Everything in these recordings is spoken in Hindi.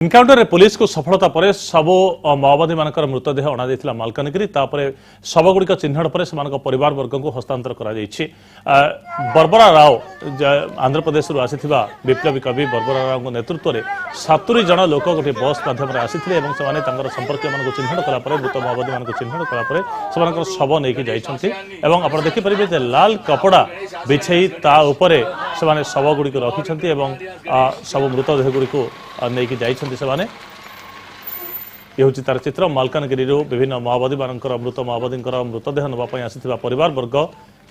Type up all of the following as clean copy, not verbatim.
एनकाउंटर रे पुलिस को सफलता पर सब माओवादी मान मृतदेह अणा मालकानगिरी शवगुड़िक चिन्हट पर परिवार वर्ग को हस्तांतर कर बर्बरा राव आंध्र प्रदेश आसीथिबा विप्लवी कवि बर्बरा राव नेतृत्व में 70 जन लोक गोटे बस माध्यम आसी संपर्क मान चिन्हट कलापर मृत माओवादी मान चिन्हट कलापर शव नहीं जाइछन्ति एवं आप देखिपारे लाल कपड़ा बिछई ता उपरे से शव गुड़िक रखिछन्ति एवं सब मृतदेह गुड़िक नहीं जाइछन्ति सेमाने ये हूँ तार चित्र मालकानगिरी विभिन्न माओवादी मानकर मृत माओवादी मृतदेह नापी आसी परिवार वर्ग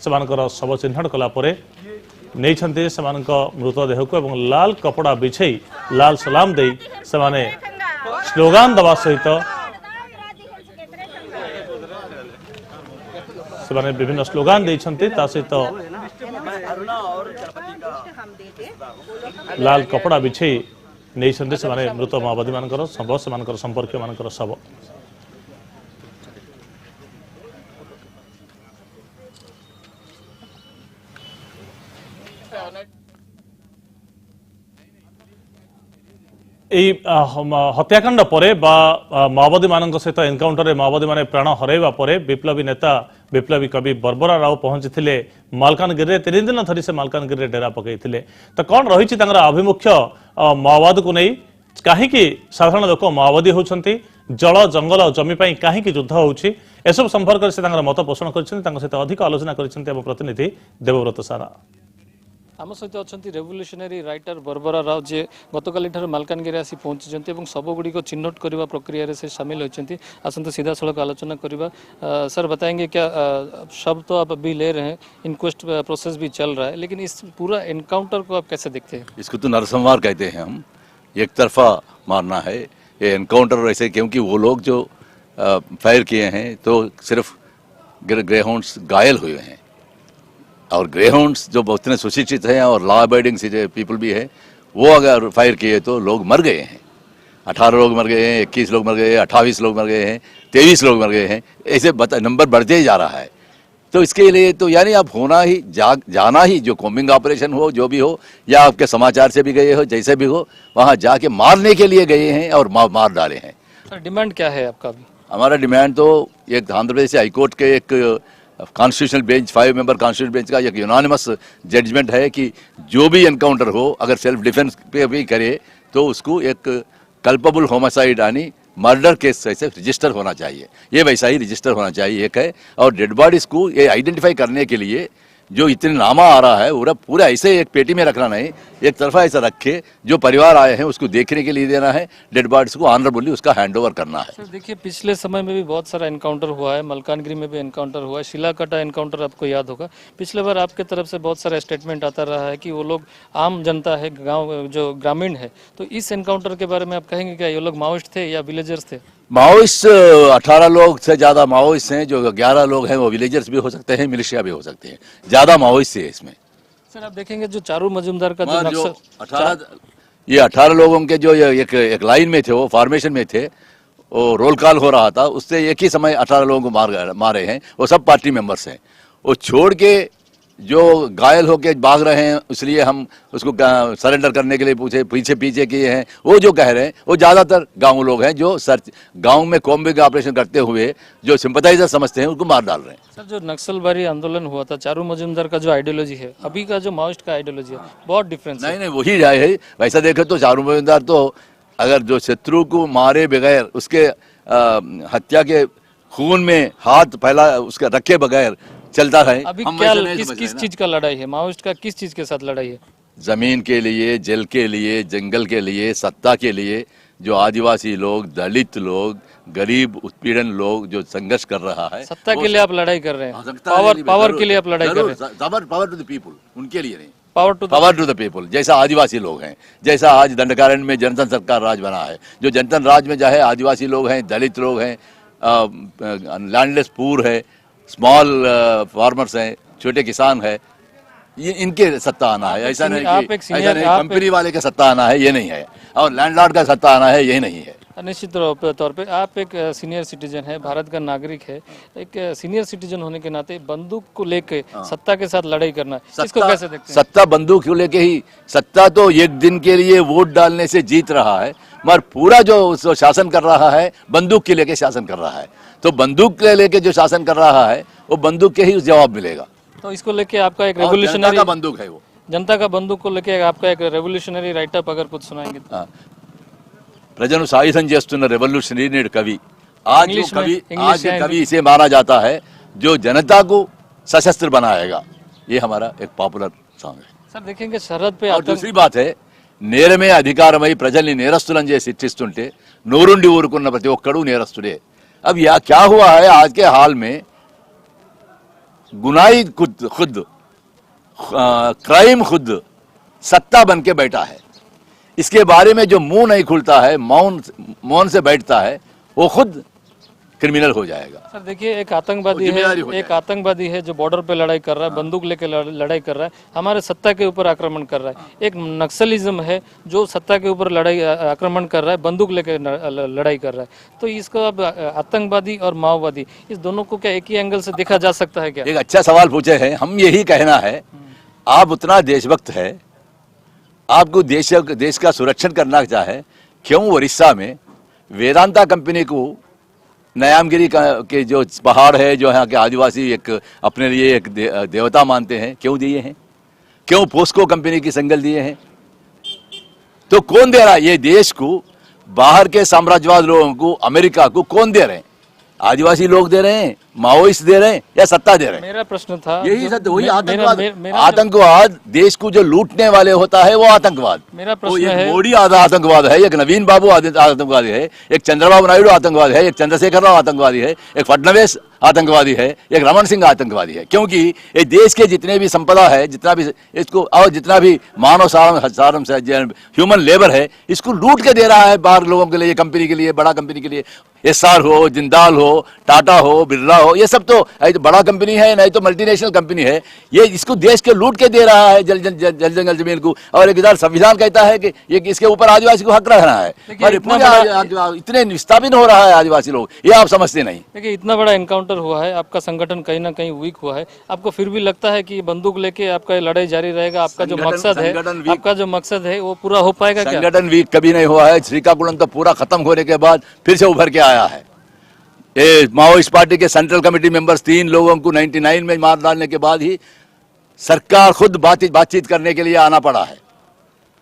से शव चिन्हट कलापर नहीं से मृतदेह को एवं लाल कपड़ा बिछई लाल सलाम दे से स्लोगान दवा सहित से विभिन्न स्लोगान देइछन्ति ता सहित लाल कपड़ा बिछई नहीं से मृत माओवादी मान शव से संपर्क मान शव हत्याकांड पर माओवादी मान सहित एनकाउंटर माओवादी मान प्राण हरैवा पर विप्लवी नेता विप्लवी कवि बर्बरा राव पहुंची मालकानगिरी 3 दिन धरी से मालकानगिरी डेरा पकई तो कौन रही आभिमुख्य माओवाद को नहीं कहीं साधारण लोक माओवादी होती जल जंगल और जमी कहीं युद्ध होउछि एसब संपर्क से मत पोषण कर अधिक आलोचना कर प्रतिनिधि देवव्रत सारा आम सहित अच्छा रेवोल्यूशनरी राइटर बर्बरा राव जे गतकाली मालकानगिरी आसी पहुंची शवगुड़ी को चिन्हट करने प्रक्रिया से सामिल होती आसंत सीधा सड़क आलोचना करवा सर बताएंगे क्या शब्द तो आप अभी ले रहे हैं इनक्वेस्ट प्रोसेस भी चल रहा है लेकिन इस पूरा एनकाउंटर को आप कैसे देखते हैं? इसको तो नरसंहार कहते हैं हम एक तरफा मारना है ये एनकाउंटर ऐसे क्योंकि वो लोग जो फायर किए हैं तो सिर्फ ग्रेहाउंड्स घायल हुए हैं और ग्रेहाउंड्स जो उतने सुशिक्षित हैं और लॉ अबाइडिंग पीपल भी है वो अगर फायर किए तो लोग मर गए हैं 18 लोग मर गए हैं 21 लोग मर गए हैं 28 लोग मर गए हैं 23 लोग मर गए हैं ऐसे नंबर बढ़ते ही जा रहा है। तो इसके लिए तो यानी आप होना ही जाना ही जो कॉम्बिंग ऑपरेशन हो जो भी हो या आपके समाचार से भी गए हो जैसे भी हो वहाँ जाके मारने के लिए गए हैं और मार डाले हैं। सर डिमांड क्या है आपका? भी हमारा डिमांड तो एक आंध्र प्रदेश हाईकोर्ट के एक constitutional bench 5 member constitutional bench का एक यूनानिमस जजमेंट है कि जो भी एनकाउंटर हो अगर सेल्फ डिफेंस पे भी करे तो उसको एक कल्पेबल होमिसाइड यानी मर्डर केस से रजिस्टर होना चाहिए। ये वैसा ही रजिस्टर होना चाहिए एक है। और डेड बॉडीज को ये आइडेंटिफाई करने के लिए जो इतने नामा आ रहा है पूरा ऐसे एक पेटी में रखना नहीं एक तरफा ऐसा रखे जो परिवार आए हैं उसको देखने के लिए देना है डेड बॉडीज को ऑनरेबली उसका हैंडओवर करना है। सर देखिए पिछले समय में भी बहुत सारा एनकाउंटर हुआ है मालकानगिरी में भी एनकाउंटर हुआ है शिलाकटा एनकाउंटर आपको याद होगा पिछले बार आपके तरफ से बहुत सारा स्टेटमेंट आता रहा है कि वो लोग आम जनता है गाँव जो ग्रामीण है तो इस एनकाउंटर के बारे में आप कहेंगे क्या ये लोग माओइस्ट थे या विलेजर्स थे? माओइस्ट 18 लोग से ज्यादा माओइस्ट हैं जो 11 लोग हैं वो विलेजर्स भी हो सकते हैं मिलिशिया भी हो सकते हैं ज्यादा माओइस्ट है इसमें। सर आप देखेंगे जो चारू मजुमदार का जो 18 लोगों के जो एक लाइन में थे वो फॉर्मेशन में थे वो रोल कॉल हो रहा था उससे एक ही समय 18 लोगों को मारे हैं वो सब पार्टी मेंबर्स हैं। वो छोड़ के जो घायल होके भाग रहे हैं इसलिए हम उसको सरेंडर करने के लिए पीछे किए हैं वो जो कह रहे हैं वो ज़्यादातर गाँव लोग हैं जो गांव में कॉम्बिंग ऑपरेशन करते हुए जो सिंपथाइजर समझते हैं उनको मार डाल रहे हैं। सर जो नक्सलबारी आंदोलन हुआ था चारू मजुमदार का जो आइडियोलॉजी है अभी का जो माओइस्ट का आइडियोलॉजी है बहुत डिफरेंस नहीं वही है। वैसा देखे तो चारू मजुमदार तो अगर जो शत्रु को मारे बगैर उसके हत्या के खून में हाथ फैला उसके रखे बगैर चलता है। अभी क्या किस चीज का लड़ाई है माओइस्ट का किस चीज के साथ लड़ाई है? जमीन के लिए जल के लिए जंगल के लिए सत्ता के लिए जो आदिवासी लोग दलित लोग गरीब उत्पीड़न लोग जो संघर्ष कर रहा है सत्ता के लिए आप लड़ाई कर रहे हैं पावर के लिए आप लड़ाई कर रहे हैं पावर टू द पीपल उनके लिए नहीं पावर टू द पीपल जैसा आदिवासी लोग हैं जैसा आज दंडकारण्य में जनता सरकार राज बना है जो जनता राज में चाहे आदिवासी लोग हैं दलित लोग हैं लैंडलेस पूर है स्मॉल फार्मर्स हैं छोटे किसान है ये इनके सत्ता आना है। ऐसा नहीं कि कंपनी वाले का सत्ता आना है ये नहीं है और लैंडलॉर्ड का सत्ता आना है ये नहीं है। निश्चित तौर पे आप एक सीनियर सिटीजन है, भारत का नागरिक है, एक सीनियर सिटीजन होने के नाते बंदूक को लेके सत्ता के साथ लड़ाई करना, इसको कैसे देखते हैं? सत्ता बंदूक को लेके ही, सत्ता तो एक दिन के लिए वोट डालने से जीत रहा है, मगर पूरा जो शासन कर रहा है बंदूक के लेके शासन कर रहा है। तो बंदूक के लेके जो शासन कर रहा है वो बंदूक के ही जवाब मिलेगा। तो इसको लेके आपका एक और जनता रेवोल्यूशनरी का बंदूक है वो। जनता का बंदूक को लेके आपका एक रेवोल्यूशनरी राइटअप अगर कुछ सुनाएंगे तो। ప్రజలను సాయుధం చేస్తున్న రెవల్యూషనరీ कवि आज जो इंग्लिश में- कवि इंग्लिश आज या ये कवि इसे माना जाता है जो जनता को सशस्त्र बनाएगा। ये हमारा एक पॉपुलर सॉन्ग है। सर देखेंगे सरहद पे और आतंक दूसरी बात है, నేరమే అధికారమై ప్రజల్ని నేరస్తులను చేసి శిక్షిస్తుంటే నోరుండి ఊరుకున్న ప్రతి ఒక్కడు నేరస్తుడే। अब यह क्या हुआ है आज के हाल में, गुनाही खुद क्राइम खुद सत्ता बन के बैठा है। इसके बारे में जो मुंह नहीं खुलता है, मौन से बैठता है, वो खुद क्रिमिनल हो जाएगा। सर देखिए एक आतंकवादी है, जिम्मेदारी हो एक आतंकवादी है जो बॉर्डर पे लड़ाई कर रहा है, बंदूक लेके लड़ाई कर रहा है, हमारे सत्ता के ऊपर आक्रमण कर रहा है। एक नक्सलिज्म है जो सत्ता के ऊपर लड़ाई आक्रमण कर रहा है, बंदूक लेके लड़ाई कर रहा है। तो इसको अब आतंकवादी और माओवादी इस दोनों को क्या एक ही एंगल से देखा जा सकता है क्या? एक अच्छा सवाल पूछे हैं। हम यही कहना है, आप उतना देशभक्त है, आपको देश का सुरक्षण करना चाहे, क्यों उड़ीसा में वेदांता कंपनी को नयामगिरी के जो पहाड़ है, जो यहाँ के आदिवासी एक अपने लिए एक देवता मानते हैं, क्यों दिए हैं? क्यों पोस्को कंपनी की संगल दिए हैं? तो कौन दे रहा है ये देश को? बाहर के साम्राज्यवाद लोगों को, अमेरिका को कौन दे रहे हैं? आदिवासी लोग दे रहे हैं, माओइस्ट दे रहे हैं, या सत्ता दे रहे हैं? मेरा प्रश्न था यही जो- सत्य, वही मे- आतंकवाद। मेरा- मेरा- आतंकवाद देश को जो लूटने वाले होता है वो आतंकवाद। मेरा वो प्रश्न एक है मोदी आतंकवाद है, एक नवीन बाबू आतंकवादी है, एक चंद्रबाबू नायडू आतंकवादी है, एक चंद्रशेखर राव आतंकवादी है, एक फडणवीस आतंकवादी है, एक रमन सिंह आतंकवादी है। क्योंकि ये देश के जितने भी संपदा है, जितना भी इसको और जितना भी मानव सारम से ह्यूमन लेबर है, इसको लूट के दे रहा है बाहर लोगों के लिए, कंपनी के लिए, बड़ा कंपनी के लिए। एसआर हो, जिंदाल हो, टाटा हो, बिरला हो, ये सब तो बड़ा कंपनी है, नहीं तो मल्टीनेशनल कंपनी है। ये इसको देश के लूट के दे रहा है जल जंगल जमीन को। और एक इधर संविधान कहता है कि ये इसके ऊपर आदिवासी को हक रखना है, देखिए, और इतना पूरे इतने विस्थापित हो रहा है आदिवासी लोग, ये आप समझते नहीं। देखिए इतना बड़ा एनकाउंटर हुआ है, आपका संगठन कहीं ना कहीं वीक हुआ है, आपको फिर भी लगता है कि बंदूक लेके आपका ये लड़ाई जारी रहेगा, आपका जो मकसद है, संगठन weak- आपका जो मकसद है वो पूरा हो पाएगा क्या? संगठन वीक कभी नहीं हुआ है। श्रीकाकुलम तो पूरा खत्म होने के बाद फिर से उभर के आया है। ये माओइस्ट पार्टी के सेंट्रल कमेटी मेंबर्स 3 लोगों को 99 में मार डालने के बाद ही सरकार खुद बातचीत करने के लिए आना पड़ा है।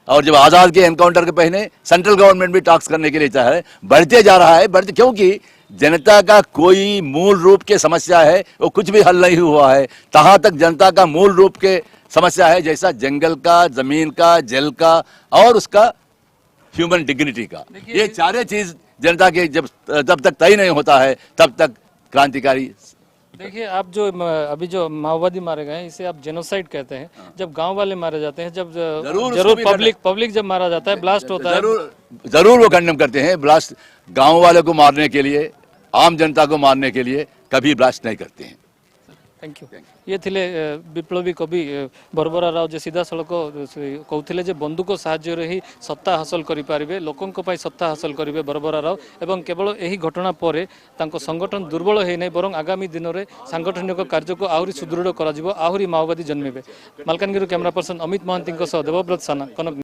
और जब आजाद के एनकाउंटर के पहले सेंट्रल गवर्नमेंट भी टॉक्स करने के लिए चाह रहा है, बढ़ते जा रहा है, क्योंकि जनता का कोई मूल रूप के समस्या है वो कुछ भी हल नहीं हुआ है। तहां तक जनता का मूल रूप के समस्या है, जैसा जंगल का, जमीन का, जल का और उसका ह्यूमन डिग्निटी का। ये चारे चीज जनता के जब तक तय नहीं होता है तब तक क्रांतिकारी। देखिए आप जो अभी जो माओवादी मारे गए हैं इसे आप जेनोसाइड कहते हैं। जब गांव वाले मारे जाते हैं, जब जरूर जरूर उसको भी पब्लिक जब मारा जाता है, ब्लास्ट होता है, जरूर वो कंडेम करते हैं। ब्लास्ट गांव वाले को मारने के लिए, आम जनता को मारने के लिए कभी ब्लास्ट नहीं करते हैं। Thank you. ये थिले विप्लवी कवि बर्बरा राव जे सीधा सड़क कहते जे बंदूक साहाय्य ही सत्ता हासिल करें, लोकों सत्ता हासिल करेंगे बर्बरा राव। एवं केवल यही घटना पर संगठन दुर्बल है नहीं, बरं आगामी दिन में सांगठनिक कार्य को आहरी सुदृढ़ कर आहरी माओवादी जन्मे। मालकानगिरी कैमरा पर्सन अमित महांती देवव्रत साना, कनक।